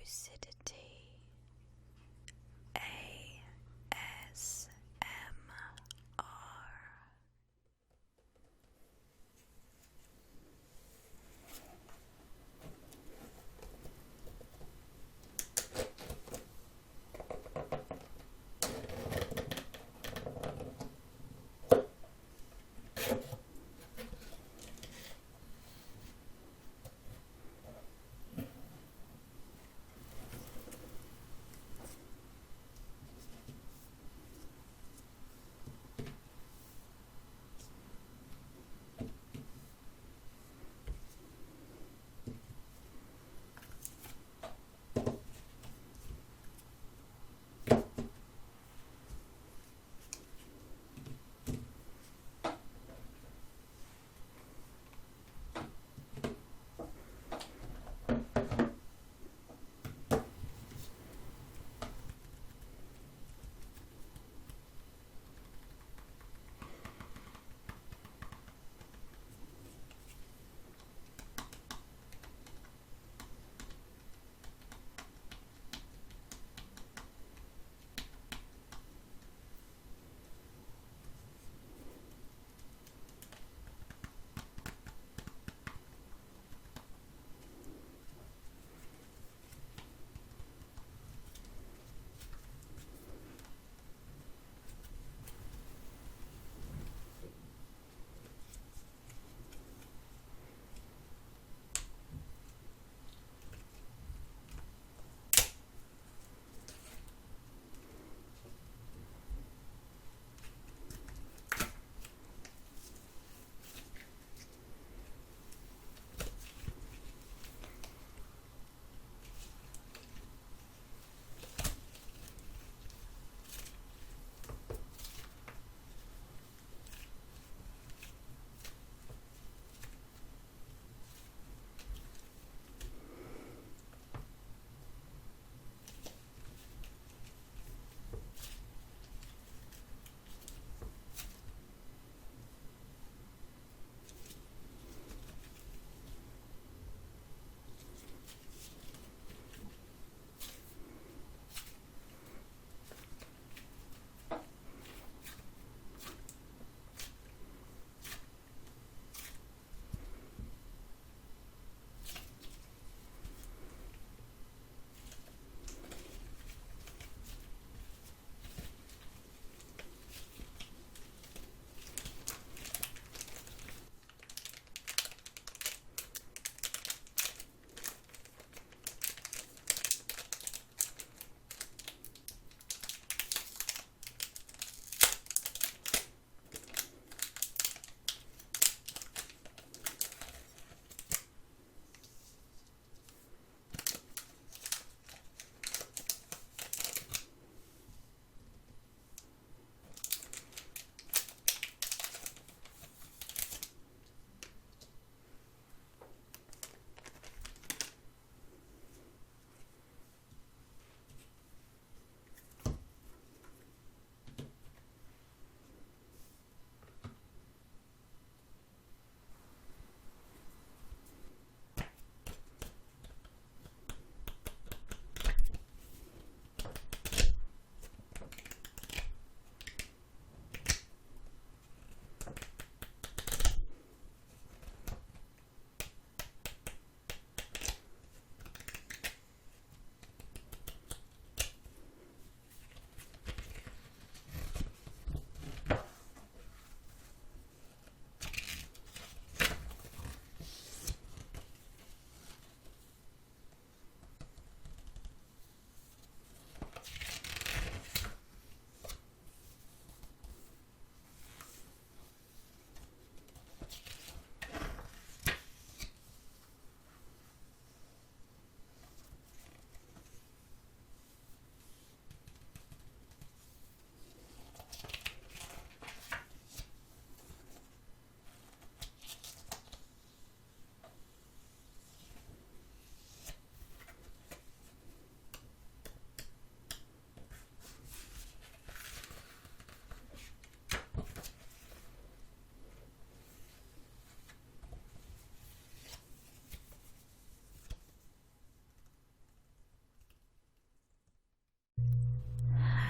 LadyLucidity ASMR.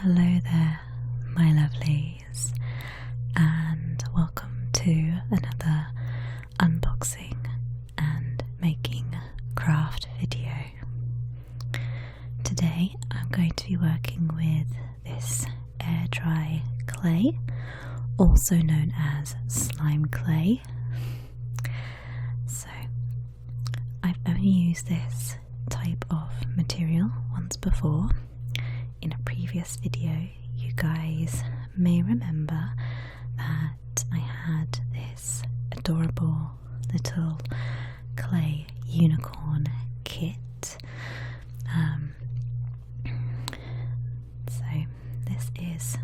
Hello there, my lovelies, and welcome to another unboxing and making craft video. Today I'm going to be working with this air dry clay, also known as slime clay. So I've only used this type of material once before. In a previous video, you guys may remember that I had this adorable little clay unicorn kit. So this is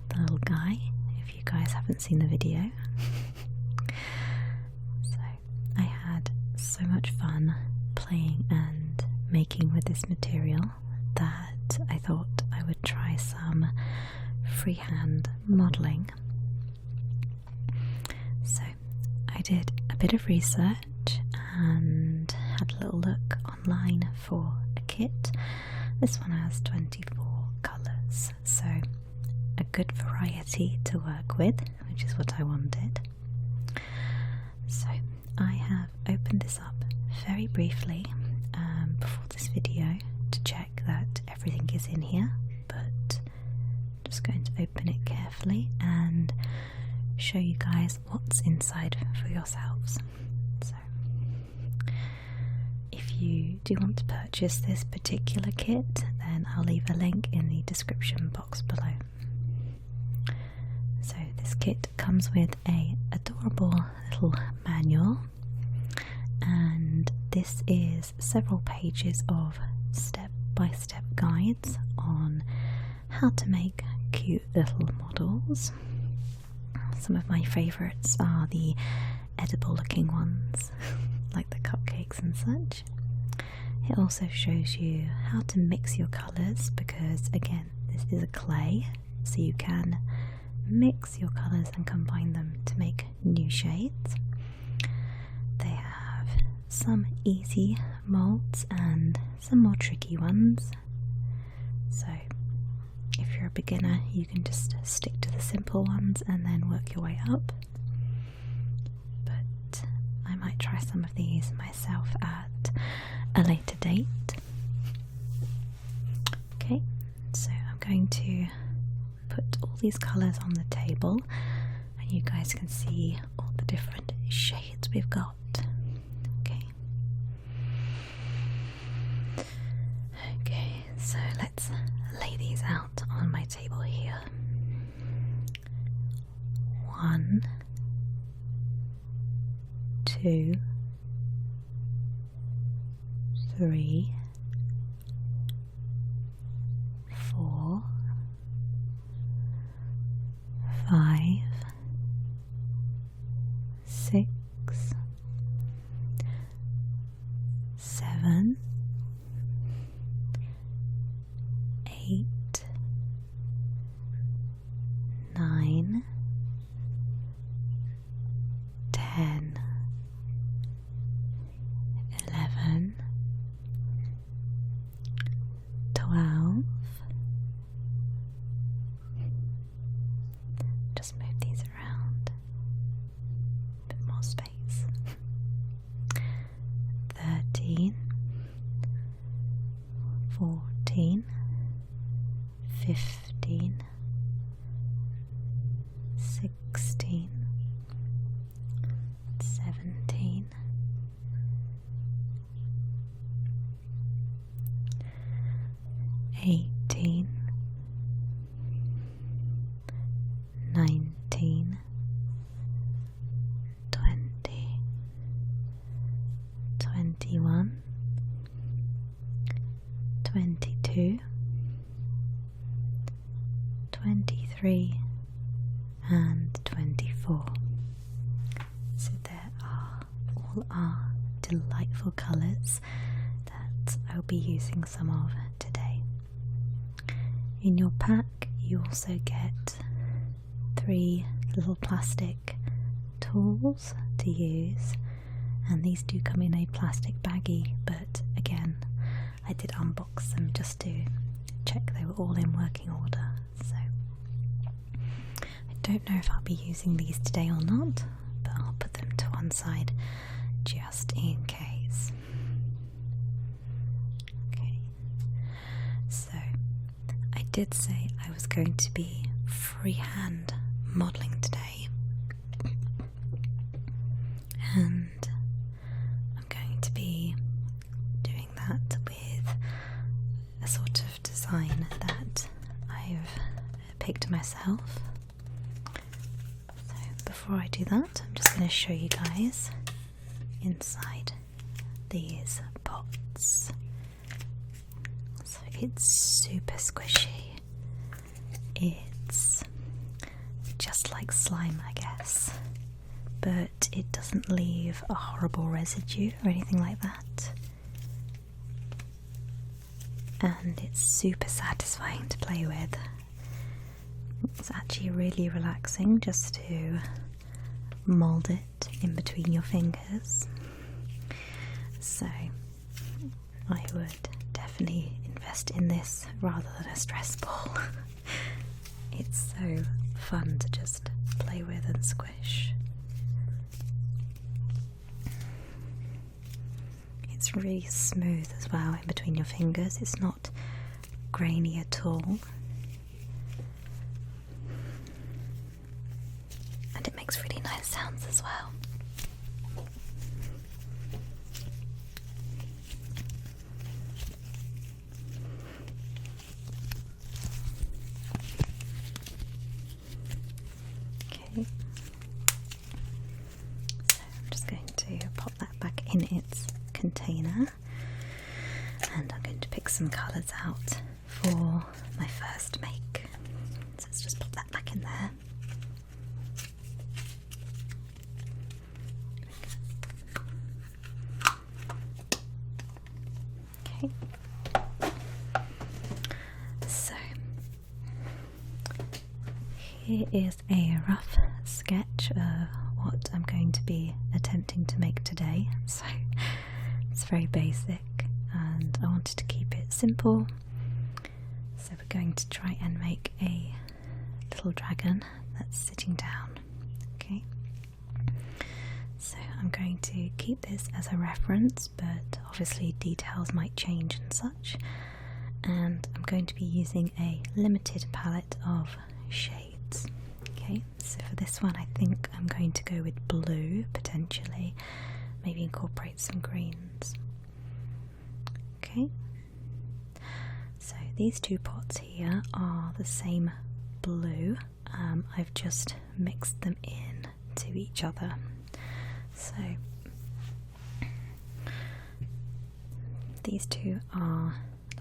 the little guy, if you guys haven't seen the video. So I had so much fun playing and making with this material that I thought I would try some freehand modelling. So I did a bit of research and had a little look online for a kit. This one has 24 colours, so a good variety to work with, which is what I wanted. So I have opened this up very briefly before this video to check that everything is in here, but I'm just going to open it carefully and show you guys what's inside for yourselves. So if you do want to purchase this particular kit, then I'll leave a link in the description box below. So this kit comes with a adorable little manual, and this is several pages of step-by-step guides on how to make cute little models. Some of my favourites are the edible looking ones, like the cupcakes and such. It also shows you how to mix your colours, because again, this is a clay, so you can mix your colours and combine them to make new shades. They have some easy moulds and some more tricky ones. So if you're a beginner, you can just stick to the simple ones and then work your way up. But I might try some of these myself at a later date. Okay, so I'm going to put all these colours on the table and you guys can see all the different shades we've got. Okay, so let's lay these out on my table here. 1, 2, 3, 4, 5, 6, 7, 8, 9, 10, 11, 12. Just move these around, a bit more space. 13, 14, 15, 16, 17, 18, 19, 20, 21, 22, 23 and 24. So there are all our delightful colours that I'll be using some of today. In your pack you also get 3 little plastic tools to use, and these do come in a plastic baggie, but again I did unbox them just to check check they were all in working order. So I don't know if I'll be using these today or not, but I'll put them to one side just in case. Okay, so I did say I was going to be freehand modelling today, and I'm going to be doing that with a sort of design that I've picked myself. So before I do that, I'm just going to show you guys inside these pots. So it's super squishy. It's just like slime, I guess, but it doesn't leave a horrible residue or anything like that. And it's super satisfying to play with. It's actually really relaxing just to mould it in between your fingers. So I would definitely invest in this rather than a stress ball. It's so fun to just play with and squish. It's really smooth as well in between your fingers. It's not grainy at all. And it makes really nice sounds as well. Okay. So I'm just going to pop that back in its container, and I'm going to pick some colours out for my first make. So let's just pop that back in there. Okay. So here is a rough sketch of what I'm going to be attempting to make today. So it's very basic and I wanted to keep it simple. So we're going to try and make a little dragon that's sitting down. Okay. So I'm going to keep this as a reference, but obviously details might change and such. And I'm going to be using a limited palette of shades. Okay, so for this one I think I'm going to go with blue, potentially, maybe incorporate some greens. Okay, so these two pots here are the same blue. I've just mixed them in to each other. So these two are,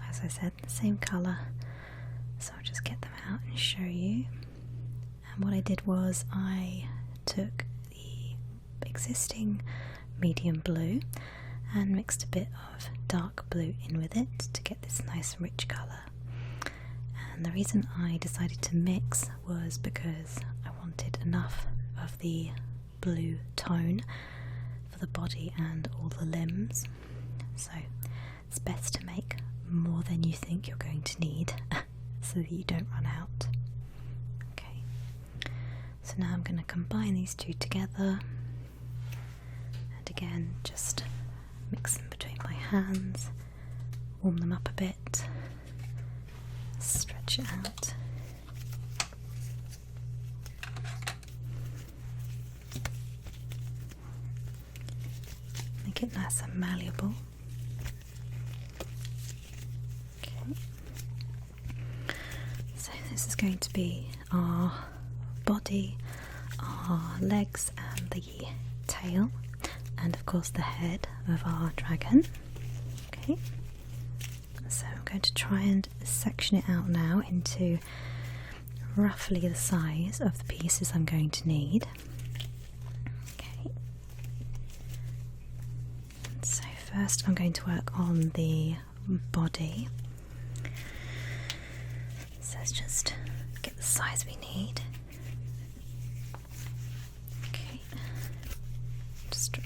as I said, the same colour, so I'll just get them out and show you. And what I did was I took the existing medium blue and mixed a bit of dark blue in with it to get this nice rich colour. And the reason I decided to mix was because I wanted enough of the blue tone for the body and all the limbs. So it's best to make more than you think you're going to need so that you don't run out. Okay, so now I'm going to combine these two together, and again just mix them between my hands, warm them up a bit, stretch it out. Make it nice and malleable. Okay. So this is going to be our body, our legs and the tail, and of course the head of our dragon. Okay. So I'm going to try and section it out now into roughly the size of the pieces I'm going to need. Okay. So first I'm going to work on the body. So let's just get the size we need. Okay. Just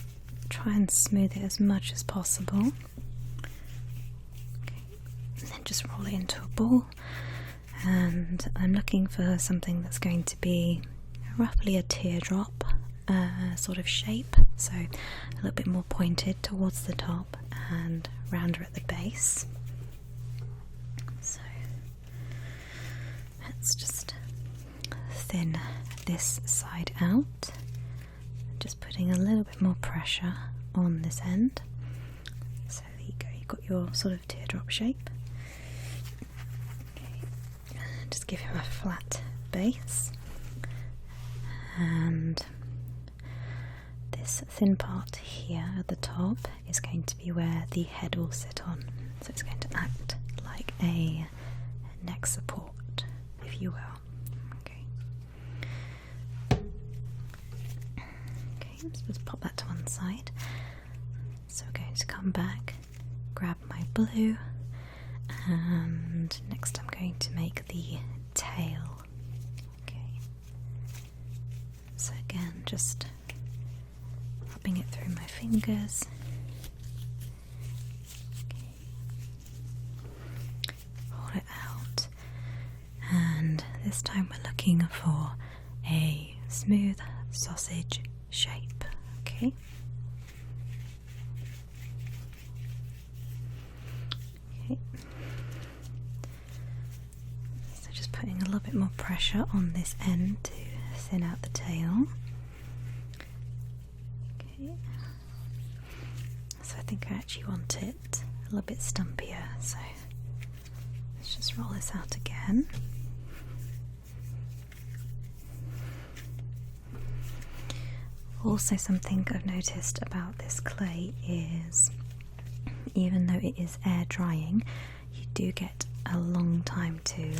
try and smooth it as much as possible. Okay. And then just roll it into a ball, and I'm looking for something that's going to be roughly a teardrop sort of shape, so a little bit more pointed towards the top and rounder at the base. So let's just thin this side out, just putting a little bit more pressure on this end. So there you go, you've got your sort of teardrop shape. Okay. Just give him a flat base, and this thin part here at the top is going to be where the head will sit on, so it's going to act like a neck support, if you will. I'm supposed to pop that to one side. So we're going to come back, grab my blue, and next I'm going to make the tail. Okay. So again, just rubbing it through my fingers. Okay. Roll it out. And this time we're looking for a smooth sausage shape. Okay. Okay. So just putting a little bit more pressure on this end to thin out the tail. Okay. So I think I actually want it a little bit stumpier, so let's just roll this out again. Also, something I've noticed about this clay is, even though it is air drying, you do get a long time to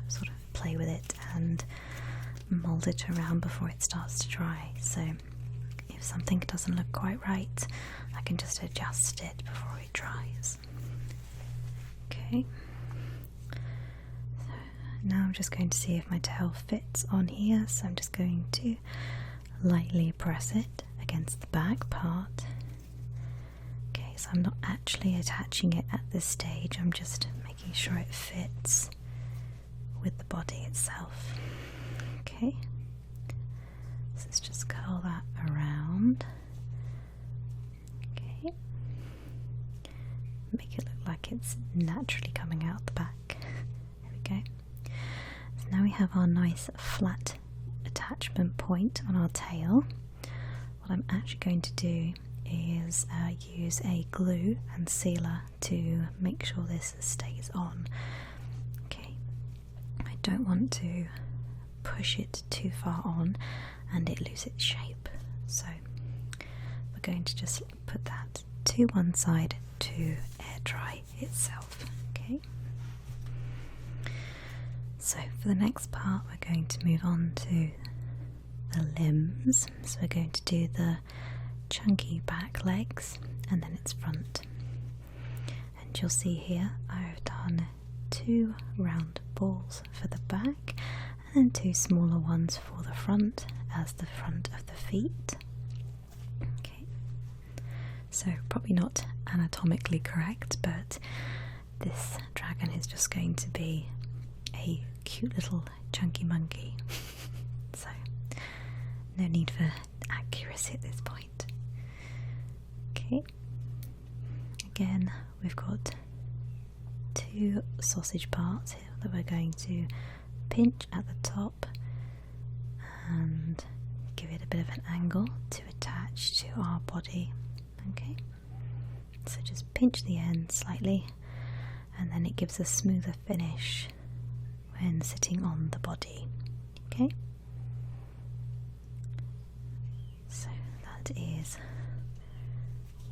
sort of play with it and mould it around before it starts to dry. So if something doesn't look quite right, I can just adjust it before it dries. Okay. So now I'm just going to see if my tail fits on here, so I'm just going to lightly press it against the back part. Okay, so I'm not actually attaching it at this stage, I'm just making sure it fits with the body itself. Okay, so let's just curl that around. Okay, make it look like it's naturally coming out the back. There we go. So now we have our nice flat attachment point on our tail. What I'm actually going to do is use a glue and sealer to make sure this stays on. Okay, I don't want to push it too far on and it lose its shape, so we're going to just put that to one side to air dry itself. Okay. So for the next part we're going to move on to the limbs. So we're going to do the chunky back legs and then its front. And you'll see here I've done 2 round balls for the back and then 2 smaller ones for the front as the front of the feet. Okay. So probably not anatomically correct, but this dragon is just going to be a cute little chunky monkey. So no need for accuracy at this point. Okay, again we've got 2 sausage parts here that we're going to pinch at the top and give it a bit of an angle to attach to our body. Okay, so just pinch the end slightly and then it gives a smoother finish when sitting on the body. Okay, so that is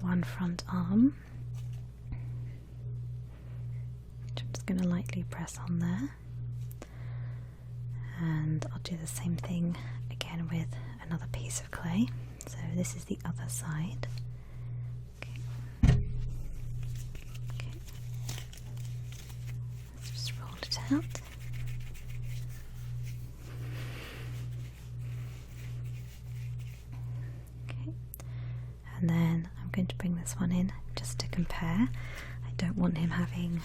one front arm. I'm just going to lightly press on there, and I'll do the same thing again with another piece of clay. So this is the other side. Okay. Okay. Let's just roll it out. And then I'm going to bring this one in just to compare. I don't want him having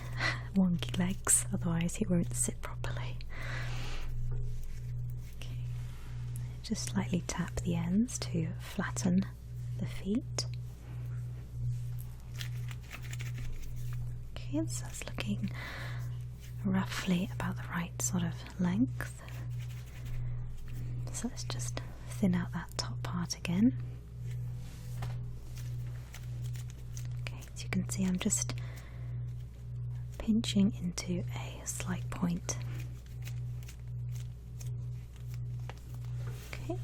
wonky legs, otherwise he won't sit properly. Okay. Just slightly tap the ends to flatten the feet. Okay, so it's looking roughly about the right sort of length. So let's just thin out that top part again. Okay, as you can see, I'm just pinching into a slight point. Okay.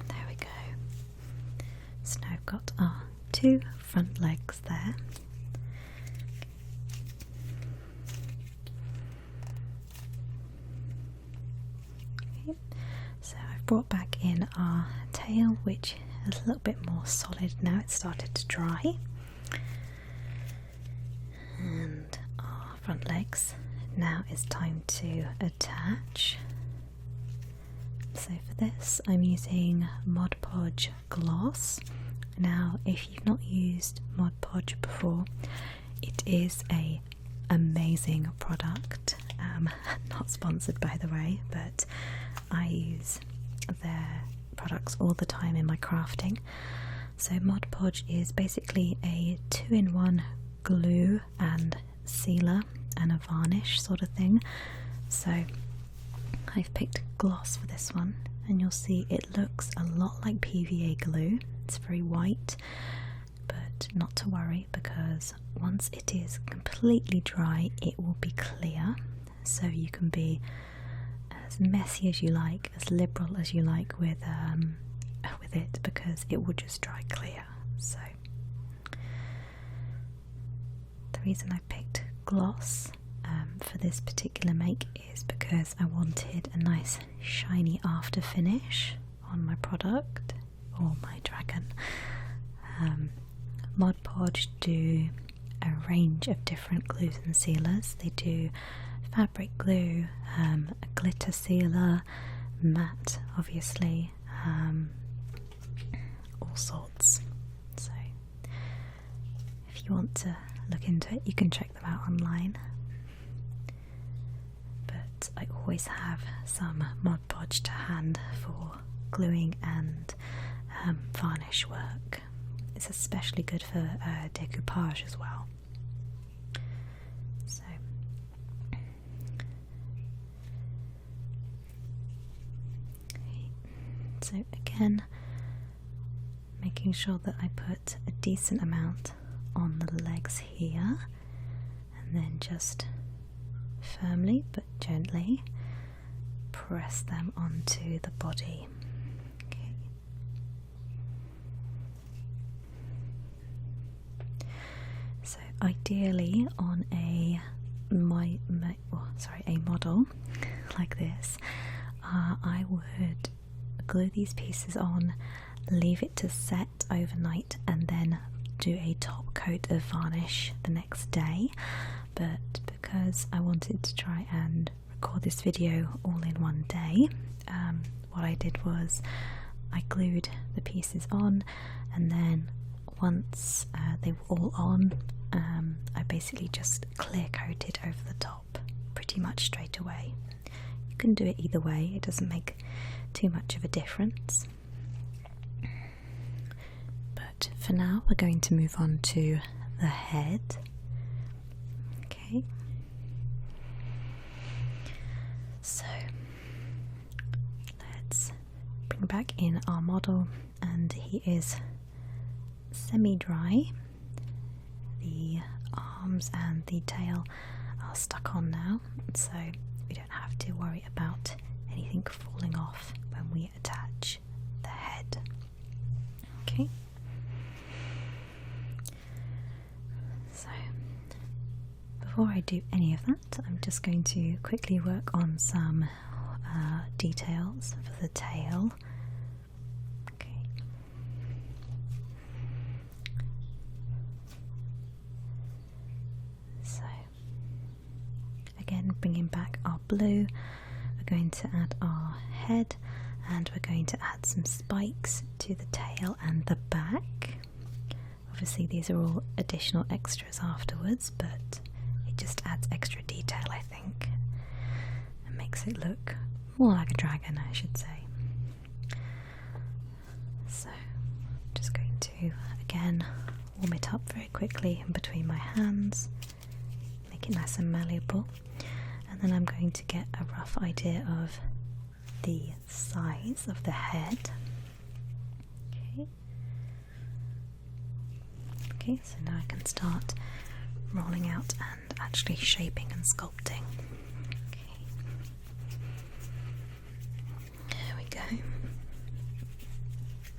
There we go. So now I've got our 2 front legs there. Okay. So I've brought back in our tail, which is a little bit more solid now. It's started to dry. And our front legs. Now it's time to attach. So for this I'm using Mod Podge Gloss. Now if you've not used Mod Podge before, it is a amazing product. Not sponsored by the way, but I use their products all the time in my crafting. So Mod Podge is basically a 2-in-1 glue and sealer and a varnish sort of thing. So I've picked gloss for this one, and you'll see it looks a lot like PVA glue. It's very white, but not to worry, because once it is completely dry it will be clear, so you can be as messy as you like, as liberal as you like with it, because it will just dry clear. So the reason I picked gloss for this particular make is because I wanted a nice shiny after finish on my product, or my dragon. Mod Podge do a range of different glues and sealers. They do fabric glue, a glitter sealer, matte obviously, all sorts. So if you want to look into it, you can check them out online. But I always have some Mod Podge to hand for gluing and varnish work. It's especially good for decoupage as well. So again, making sure that I put a decent amount on the legs here, and then just firmly but gently press them onto the body. Okay. So ideally on a model like this, I would glue these pieces on, leave it to set overnight, and then do a top coat of varnish the next day. But because I wanted to try and record this video all in one day, what I did was I glued the pieces on, and then once they were all on, I basically just clear coated over the top pretty much straight away. You can do it either way, it doesn't make too much of a difference. But for now we're going to move on to the head. Okay, so let's bring back in our model, and he is semi-dry. The arms and the tail are stuck on now, so we don't have to worry about anything falling off when we attach the head. Okay, so before I do any of that, I'm just going to quickly work on some details for the tail. Okay, so again, bringing back our blue, we're going to add our head, and we're going to add some spikes to the tail and the back. Obviously these are all additional extras afterwards, but it just adds extra detail, I think, and makes it look more like a dragon, I should say. So I'm just going to again warm it up very quickly in between my hands, make it nice and malleable, and then I'm going to get a rough idea of the size of the head. Okay, so now I can start rolling out and actually shaping and sculpting. Okay, there we go.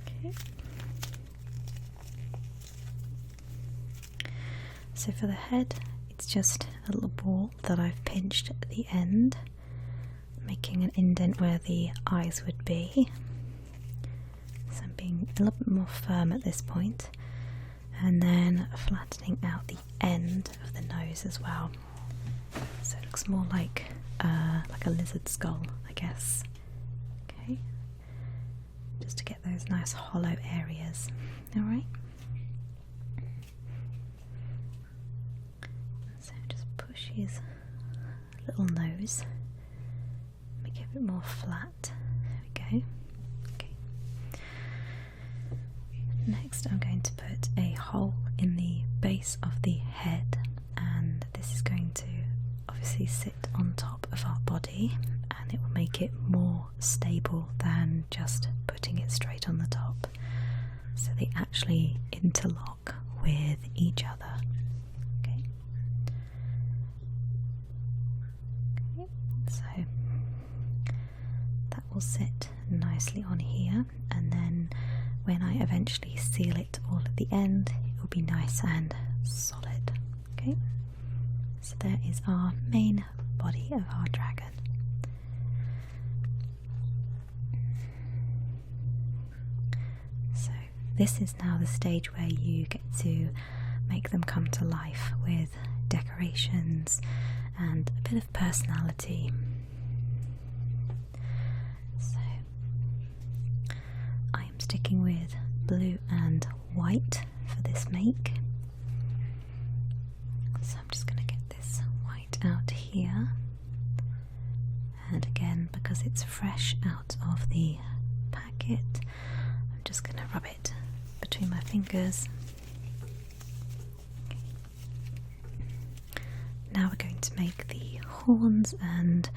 Okay. So for the head, it's just a little ball that I've pinched at the end, making an indent where the eyes would be. So I'm being a little bit more firm at this point, and then flattening out the end of the nose as well, so it looks more like a lizard skull, I guess. Okay, just to get those nice hollow areas. Alright, so just push his little nose, make it a bit more flat. There we go. Next I'm going to put a hole in the base of the head, and this is going to obviously sit on top of our body, and it will make it more stable than just putting it straight on the top, so they actually interlock with each other. Okay, so that will sit nicely on here, and then when I eventually seal it all at the end, it will be nice and solid. Okay, so there is our main body of our dragon. So this is now the stage where you get to make them come to life with decorations and a bit of personality. Sticking with blue and white for this make. So I'm just going to get this white out here, and again, because it's fresh out of the packet, I'm just going to rub it between my fingers. Okay. Now we're going to make the horns and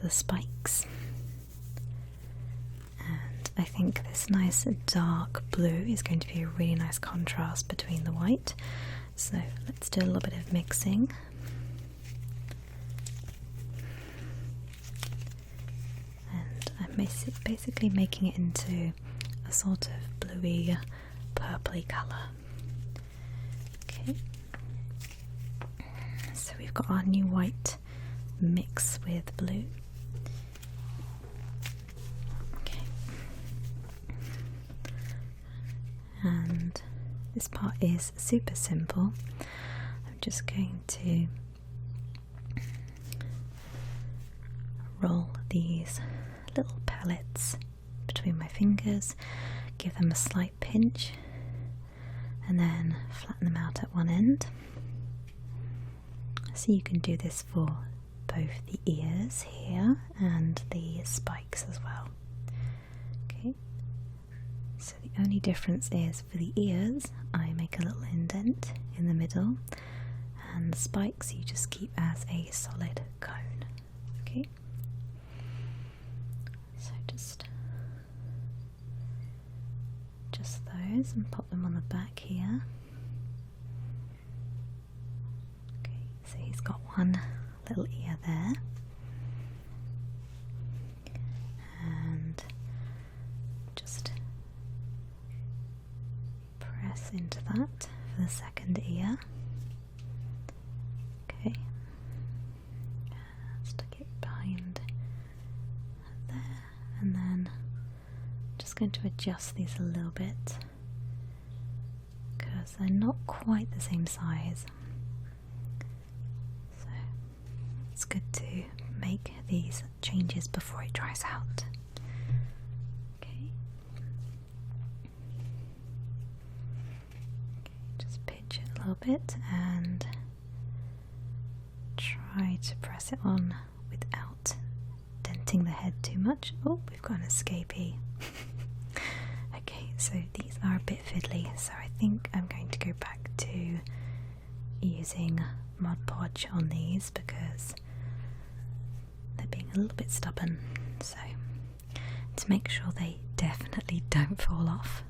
the spikes. I think this nice dark blue is going to be a really nice contrast between the white. So let's do a little bit of mixing. And I'm basically making it into a sort of bluey, purpley colour. Okay. So we've got our new white mix with blue. And this part is super simple. I'm just going to roll these little pellets between my fingers, give them a slight pinch, and then flatten them out at one end. So you can do this for both the ears here and the spikes as well. Okay. So the only difference is for the ears, I make a little indent in the middle, and the spikes you just keep as a solid cone. Okay, so just those and pop them on the back here. Okay, so he's got one little ear there, and just press into that for the second ear. Okay, stick it behind there, and then just going to adjust these a little bit because they're not quite the same size. So it's good to make these changes before it dries out. just pinch it a little bit and try to press it on without denting the head too much. Oh, we've got an escapee. Okay, so these are a bit fiddly, so I think I'm going to go back to using Mod Podge on these because they're being a little bit stubborn. So to make sure they definitely don't fall off,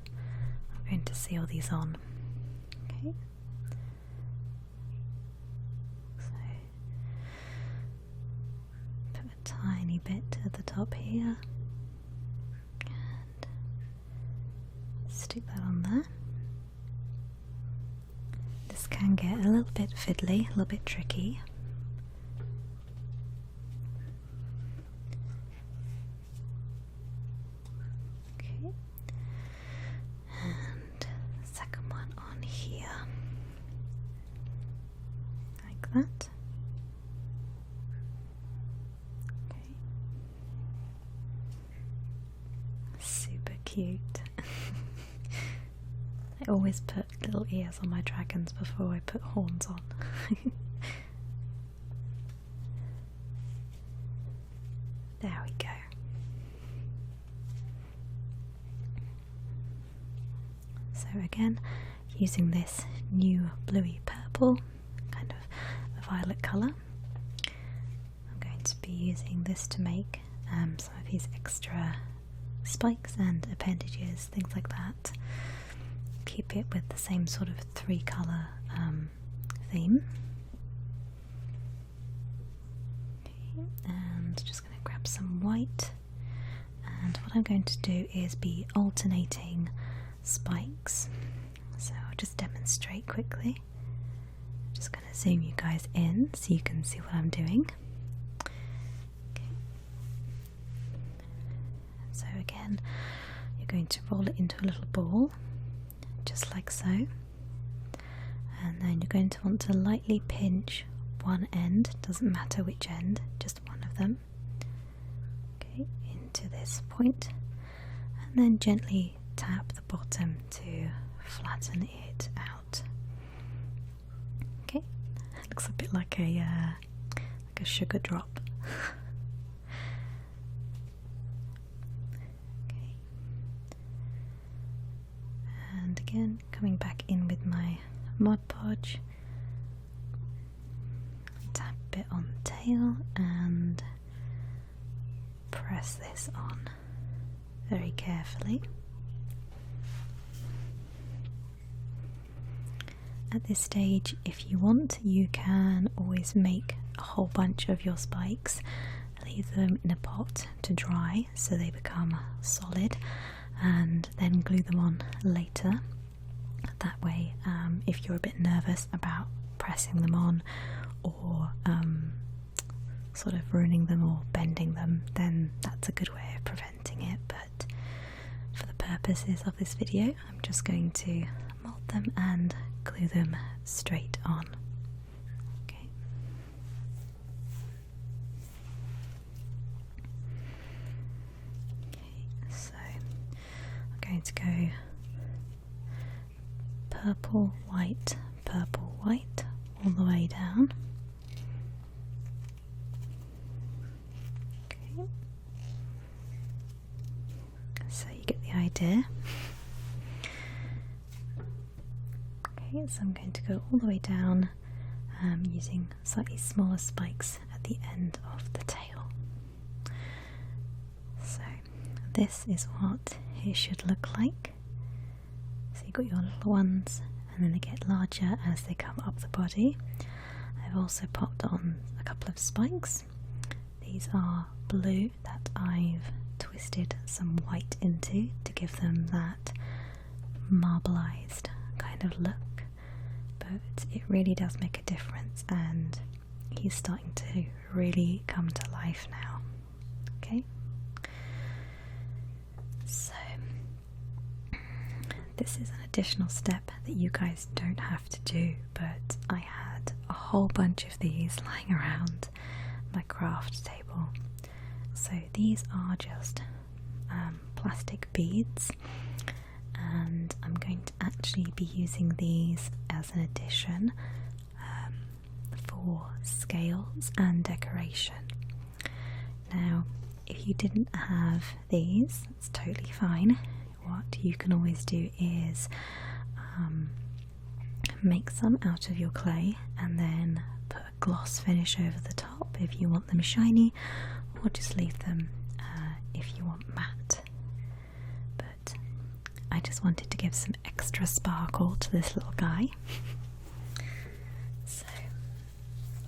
I'm going to seal these on. Okay. So put a tiny bit at the top here and stick that on there. This can get a little bit fiddly, a little bit tricky. Okay, and second one on here, like that. Okay, super cute. I always put little ears on my dragons before I put horns on. There we go. So again, using this new bluey purple, kind of a violet colour, I'm going to be using this to make some of these extra spikes and appendages, things like that. Keep it with the same sort of 3-colour theme. Okay, and just going to grab some white, and what I'm going to do is be alternating spikes. So I'll just demonstrate quickly. I'm just going to zoom you guys in so you can see what I'm doing. Okay. So again, you're going to roll it into a little ball, just like so, and then you're going to want to lightly pinch one end, doesn't matter which end, just one of them, okay, into this point, and then gently tap the bottom to flatten it out. Okay, it looks a bit like a sugar drop. And again, coming back in with my Mod Podge, tap a bit on the tail and press this on very carefully. At this stage, if you want, you can always make a whole bunch of your spikes, leave them in a pot to dry so they become solid, and then glue them on later. That way, if you're a bit nervous about pressing them on or sort of ruining them or bending them, then that's a good way of preventing it. But for the purposes of this video, I'm just going to mold them and glue them straight on. Okay. Okay, so I'm going to go purple, white, all the way down. Okay. So you get the idea. Okay, so I'm going to go all the way down using slightly smaller spikes at the end of the tail. So this is what it should look like. So you've got your little ones, and then they get larger as they come up the body. I've also popped on a couple of spikes. These are blue that I've twisted some white into to give them that marbleized kind of look, but it really does make a difference, and he's starting to really come to life now. Okay, so this is an additional step that you guys don't have to do, but I had a whole bunch of these lying around my craft table. So these are just plastic beads, and I'm going to actually actually be using these as an addition for scales and decoration. Now, if you didn't have these, it's totally fine. What you can always do is make some out of your clay and then put a gloss finish over the top if you want them shiny, or just leave them if you want matte. But I just wanted to give some extra sparkle to this little guy. So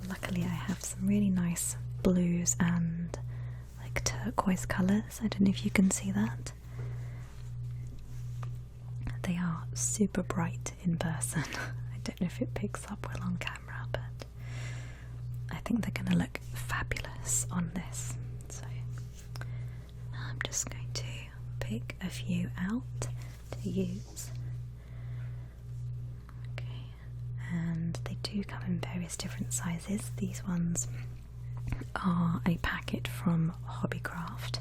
luckily I have some really nice blues and like turquoise colours. I don't know if you can see that. They are super bright in person. I don't know if it picks up well on camera, but I think they're going to look fabulous on this. So I'm just going to pick a few out to use. Okay, and they do come in various different sizes. These ones are a packet from Hobbycraft,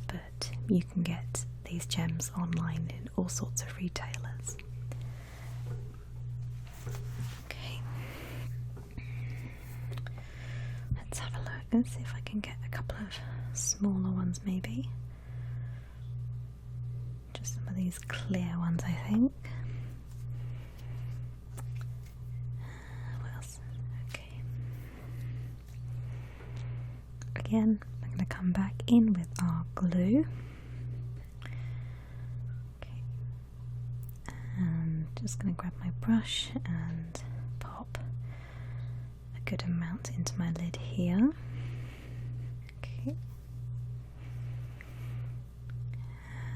but you can get these gems online in all sorts of retailers. Okay, let's have a look and see if I can get a couple of smaller ones maybe. Just some of these clear ones, I think. What else? Okay. Again, I'm going to come back in with our glue. And just going to grab my brush and pop a good amount into my lid here. Okay.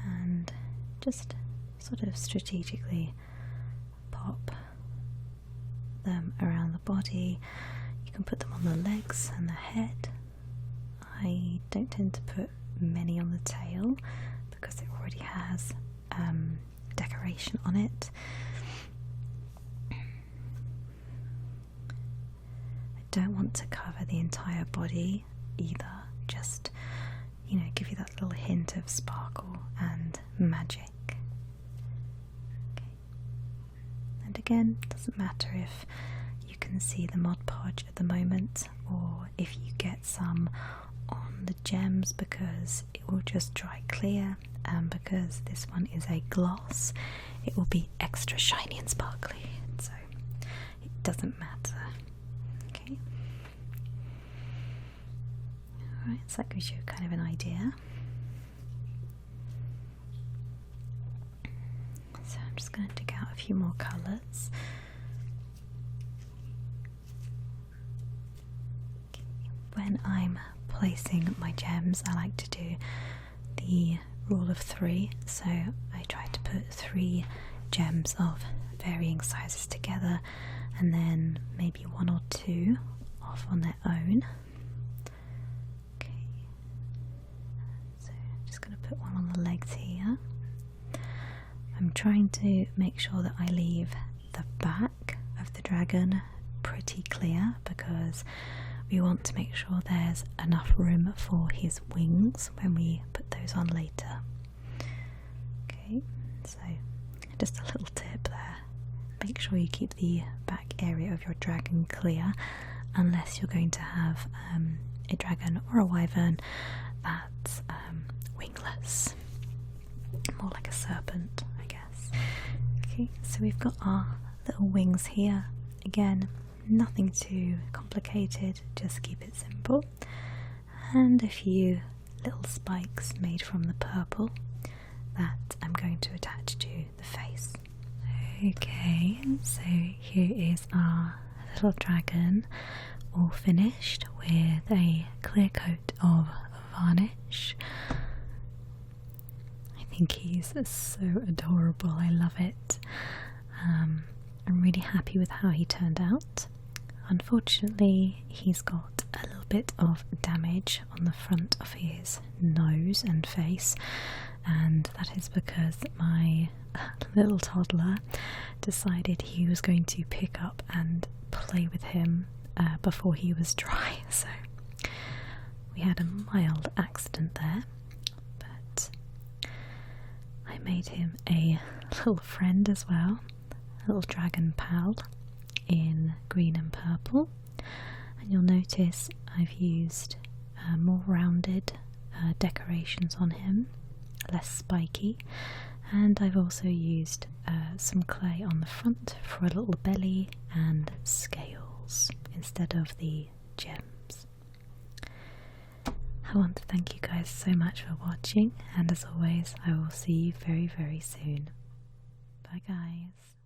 And just sort of strategically pop them around the body. You can put them on the legs and the head. I don't tend to put many on the tail because it already has decoration on it. I don't want to cover the entire body either, just, you know, give you that little hint of sparkle and magic. Okay. And again, doesn't matter if you can see the Mod Podge at the moment or if you get some on the gems, because it will just dry clear, and because this one is a gloss it will be extra shiny and sparkly, so it doesn't matter. Okay, alright, so that gives you kind of an idea. So I'm just going to dig out a few more colours. Okay. When I'm placing my gems, I like to do the rule of 3, so I try to put 3 gems of varying sizes together and then maybe 1 or 2 off on their own. Okay, so I'm just going to put one on the legs here. I'm trying to make sure that I leave the back of the dragon pretty clear because we want to make sure there's enough room for his wings when we put those on later. Okay, so just a little tip there. Make sure you keep the back area of your dragon clear unless you're going to have a dragon or a wyvern that's wingless. More like a serpent, I guess. Okay, so we've got our little wings here. Again, nothing too complicated, just keep it simple. And a few little spikes made from the purple that I'm going to attach to the face. Okay, so here is our little dragon all finished with a clear coat of varnish. I think he's so adorable, I love it. I'm really happy with how he turned out. Unfortunately, he's got a little bit of damage on the front of his nose and face, and that is because my little toddler decided he was going to pick up and play with him before he was dry, so we had a mild accident there, but I I made him a little friend as well, a little dragon pal in green and purple. And you'll notice I've used more rounded decorations on him, less spiky, and I've also used some clay on the front for a little belly and scales instead of the gems. I want to thank you guys so much for watching, and as always I will see you very, very soon. Bye guys.